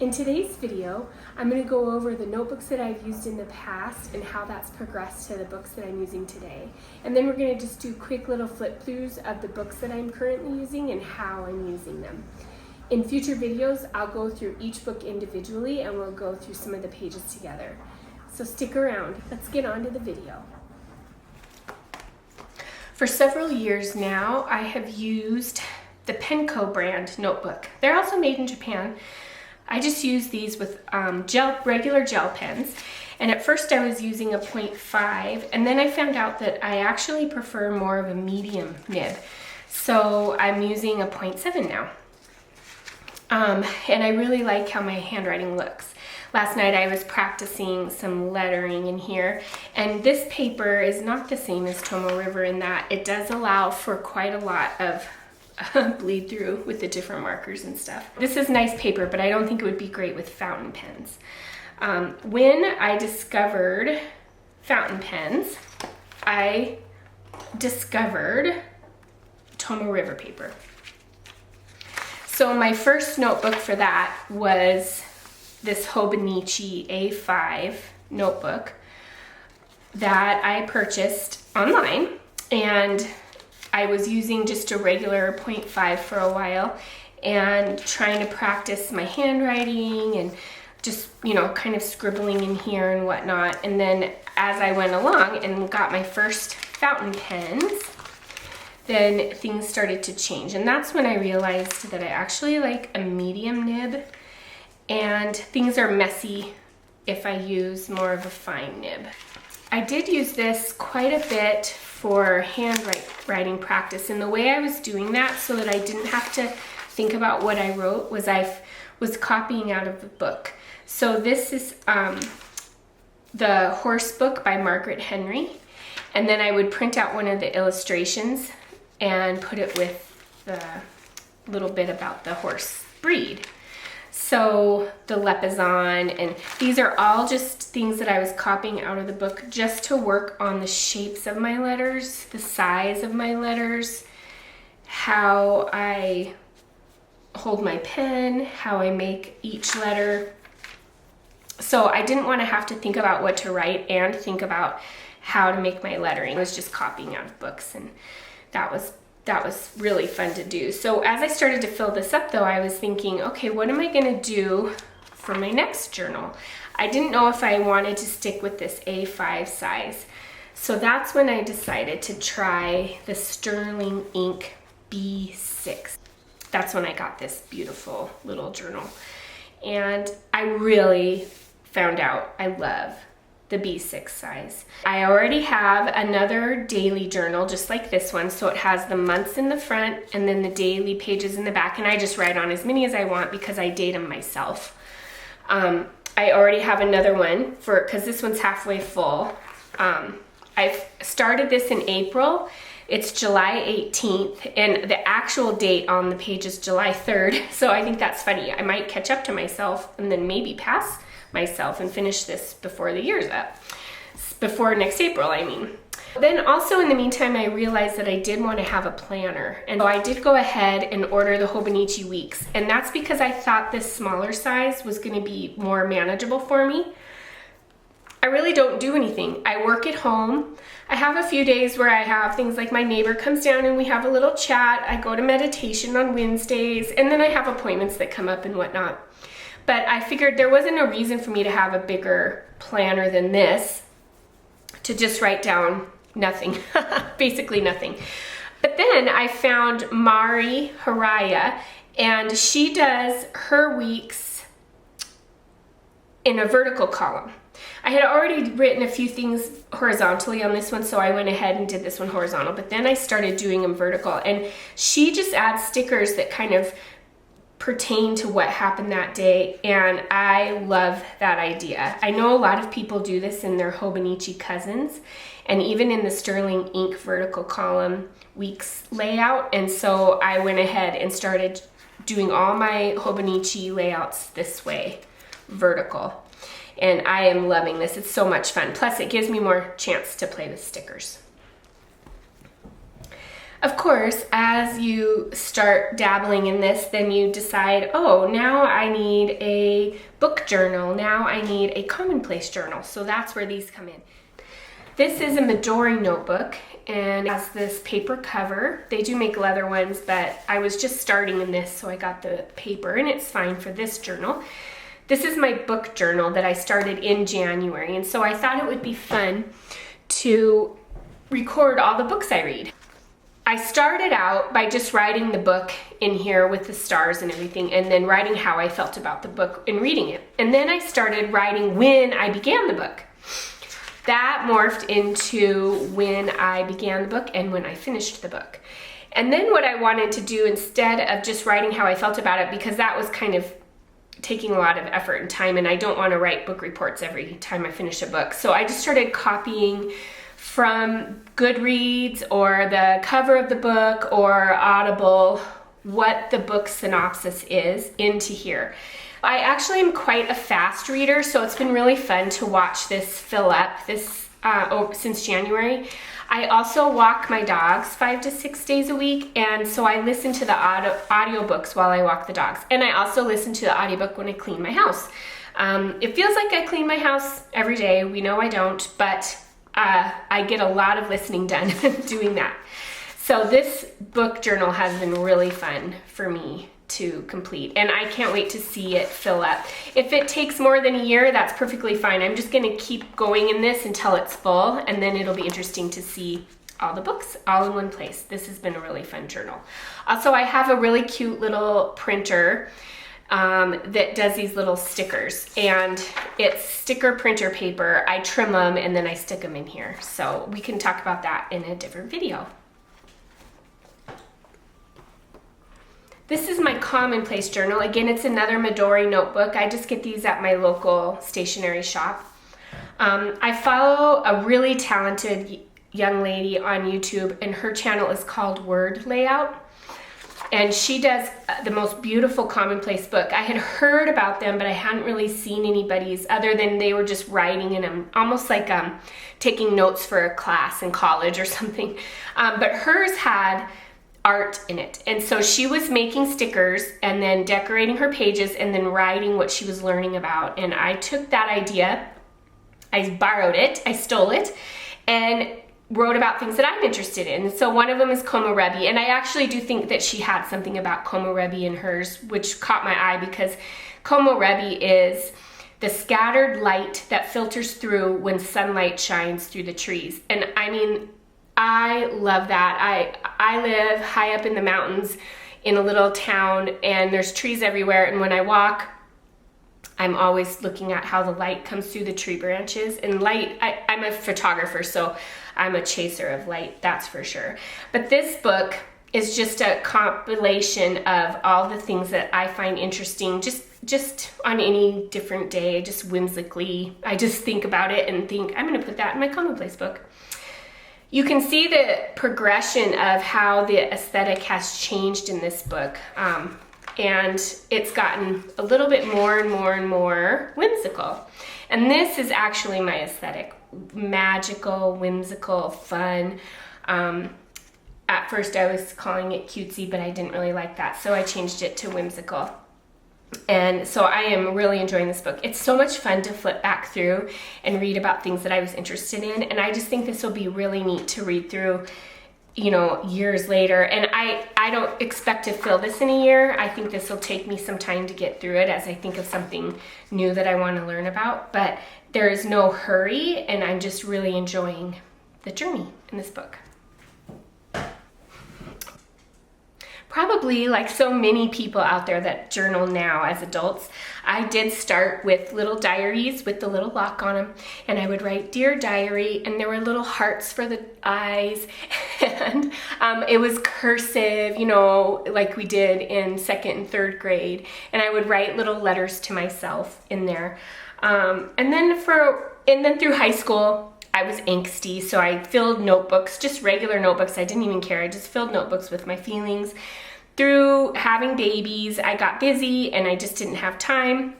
In today's video, I'm going to go over the notebooks that I've used in the past and how that's progressed to the books that I'm using today. And then we're going to just do quick little flip throughs of the books that I'm currently using and how I'm using them. In future videos, I'll go through each book individually and we'll go through some of the pages together. So stick around. Let's get on to the video. For several years now, I have used the Penco brand notebook. They're also made in Japan. I just use these with regular gel pens, and at first I was using a 0.5, and then I found out that I actually prefer more of a medium nib, so I'm using a 0.7 now. And I really like how my handwriting looks. Last night I was practicing some lettering in here, and this paper is not the same as Tomoe River in that it does allow for quite a lot of bleed through with the different markers and stuff. This is nice paper, but I don't think it would be great with fountain pens. When I discovered fountain pens, I discovered Tomoe River paper. So my first notebook for that was this Hobonichi A5 notebook that I purchased online, and I was using just a regular 0.5 for a while and trying to practice my handwriting and just, you know, kind of scribbling in here and whatnot. And then as I went along and got my first fountain pens, then things started to change. And that's when I realized that I actually like a medium nib, and things are messy if I use more of a fine nib. I did use this quite a bit for handwriting practice, and the way I was doing that so that I didn't have to think about what I wrote was I was copying out of the book. So this is the Horse Book by Margaret Henry, and then I would print out one of the illustrations and put it with the little bit about the horse breed. So the Lepizan, and these are all just things that I was copying out of the book just to work on the shapes of my letters, the size of my letters, how I hold my pen, how I make each letter. So I didn't want to have to think about what to write and think about how to make my lettering. I was just copying out of books, and that was really fun to do. So as I started to fill this up though, I was thinking, okay, what am I gonna do for my next journal? I didn't know if I wanted to stick with this A5 size. So that's when I decided to try the Sterling Ink B6. That's when I got this beautiful little journal. And I really found out I love the B6 size. I already have another daily journal just like this one, so it has the months in the front and then the daily pages in the back, and I just write on as many as I want because I date them myself. I already have another one because this one's halfway full. I've started this in April. It's July 18th, and the actual date on the page is July 3rd, so I think that's funny. I might catch up to myself and then maybe pass myself and finish this before the year's up. Before next April, I mean. Then also in the meantime, I realized that I did want to have a planner. And so I did go ahead and order the Hobonichi Weeks. And that's because I thought this smaller size was going to be more manageable for me. I really don't do anything. I work at home. I have a few days where I have things like my neighbor comes down and we have a little chat. I go to meditation on Wednesdays, and then I have appointments that come up and whatnot. But I figured there wasn't a reason for me to have a bigger planner than this to just write down nothing, basically nothing. But then I found Mari Haraya, and she does her weeks in a vertical column. I had already written a few things horizontally on this one, so I went ahead and did this one horizontal, but then I started doing them vertical, and she just adds stickers that kind of pertain to what happened that day, and I love that idea. I know a lot of people do this in their Hobonichi cousins, and even in the Sterling Ink vertical column weeks layout, and so I went ahead and started doing all my Hobonichi layouts this way, vertical. And I am loving this. It's so much fun. Plus it gives me more chance to play with stickers. Of course, as you start dabbling in this, then you decide, oh, now I need a book journal. Now I need a commonplace journal. So that's where these come in. This is a Midori notebook and it has this paper cover. They do make leather ones, but I was just starting in this, so I got the paper, and it's fine for this journal. This is my book journal that I started in January, and so I thought it would be fun to record all the books I read. I started out by just writing the book in here with the stars and everything, and then writing how I felt about the book and reading it. And then I started writing when I began the book. That morphed into when I began the book and when I finished the book. And then what I wanted to do, instead of just writing how I felt about it, because that was kind of taking a lot of effort and time, and I don't want to write book reports every time I finish a book. So I just started copying from Goodreads or the cover of the book or Audible what the book synopsis is into here. I actually am quite a fast reader, so it's been really fun to watch this fill up since January. I also walk my dogs 5 to 6 days a week, and so I listen to the audiobooks while I walk the dogs. And I also listen to the audiobook when I clean my house. It feels like I clean my house every day. We know I don't, but I get a lot of listening done doing that. So this book journal has been really fun for me to complete, and I can't wait to see it fill up. If it takes more than a year, that's perfectly fine. I'm just going to keep going in this until it's full, and then it'll be interesting to see all the books all in one place. This has been a really fun journal. Also, I have a really cute little printer that does these little stickers, and it's sticker printer paper. I trim them and then I stick them in here. So we can talk about that in a different video. This is my commonplace journal. Again, it's another Midori notebook. I just get these at my local stationery shop. I follow a really talented young lady on YouTube, and her channel is called Word Layout. And she does the most beautiful commonplace book. I had heard about them, but I hadn't really seen anybody's other than they were just writing in them, almost like taking notes for a class in college or something. But hers had art in it. And so she was making stickers and then decorating her pages and then writing what she was learning about. And I took that idea, I borrowed it, I stole it, and wrote about things that I'm interested in. So one of them is Komorebi, and I actually do think that she had something about Komorebi in hers, which caught my eye, because Komorebi is the scattered light that filters through when sunlight shines through the trees. And I mean, I love that. I live high up in the mountains in a little town, and there's trees everywhere, and when I walk, I'm always looking at how the light comes through the tree branches. And light, I'm a photographer, so I'm a chaser of light, that's for sure. But this book is just a compilation of all the things that I find interesting, just on any different day, just whimsically. I just think about it and think, I'm gonna put that in my commonplace book. You can see the progression of how the aesthetic has changed in this book. And it's gotten a little bit more and more and more whimsical. And this is actually my aesthetic. Magical, whimsical, fun. At first I was calling it cutesy, but I didn't really like that, so I changed it to whimsical. And so I am really enjoying this book. It's so much fun to flip back through and read about things that I was interested in, and I just think this will be really neat to read through, you know, years later. And I don't expect to fill this in a year. I think this will take me some time to get through it as I think of something new that I want to learn about, but there is no hurry, and I'm just really enjoying the journey in this book. Probably like so many people out there that journal now as adults, I did start with little diaries with the little lock on them, and I would write Dear Diary, and there were little hearts for the eyes, and it was cursive, you know, like we did in 2nd and 3rd grade, and I would write little letters to myself in there. And then through high school, I was angsty, so I filled notebooks, just regular notebooks. I didn't even care. I just filled notebooks with my feelings. Through having babies, I got busy and I just didn't have time.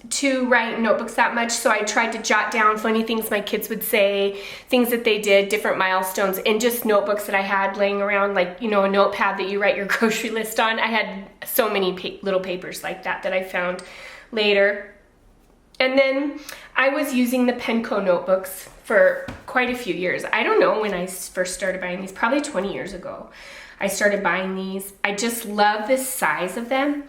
to write notebooks that much, so I tried to jot down funny things my kids would say, things that they did, different milestones, in just notebooks that I had laying around, like, you know, a notepad that you write your grocery list on. I had so many little papers like that I found later. And then I was using the Penco notebooks for quite a few years. I don't know when I first started buying these, probably 20 years ago. I started buying these. I just love the size of them.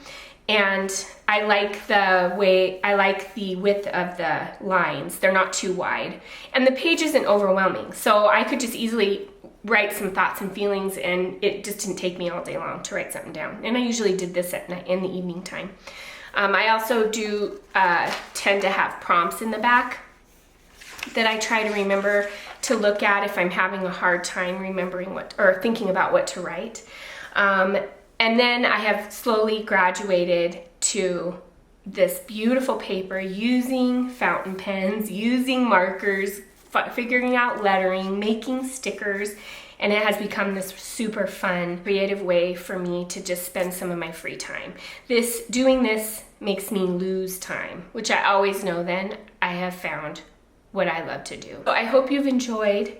And I like the width of the lines. They're not too wide. And the page isn't overwhelming. So I could just easily write some thoughts and feelings, and it just didn't take me all day long to write something down. And I usually did this at night, in the evening time. I also do tend to have prompts in the back that I try to remember to look at if I'm having a hard time remembering or thinking about what to write. And then I have slowly graduated to this beautiful paper using fountain pens, using markers, figuring out lettering, making stickers, and it has become this super fun, creative way for me to just spend some of my free time. Doing this makes me lose time, which I always know then I have found what I love to do. So I hope you've enjoyed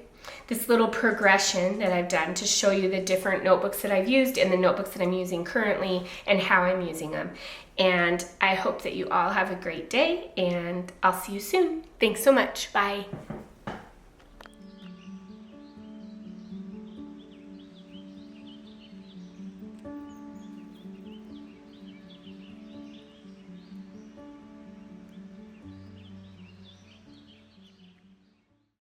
this little progression that I've done to show you the different notebooks that I've used and the notebooks that I'm using currently and how I'm using them. And I hope that you all have a great day, and I'll see you soon. Thanks so much. Bye.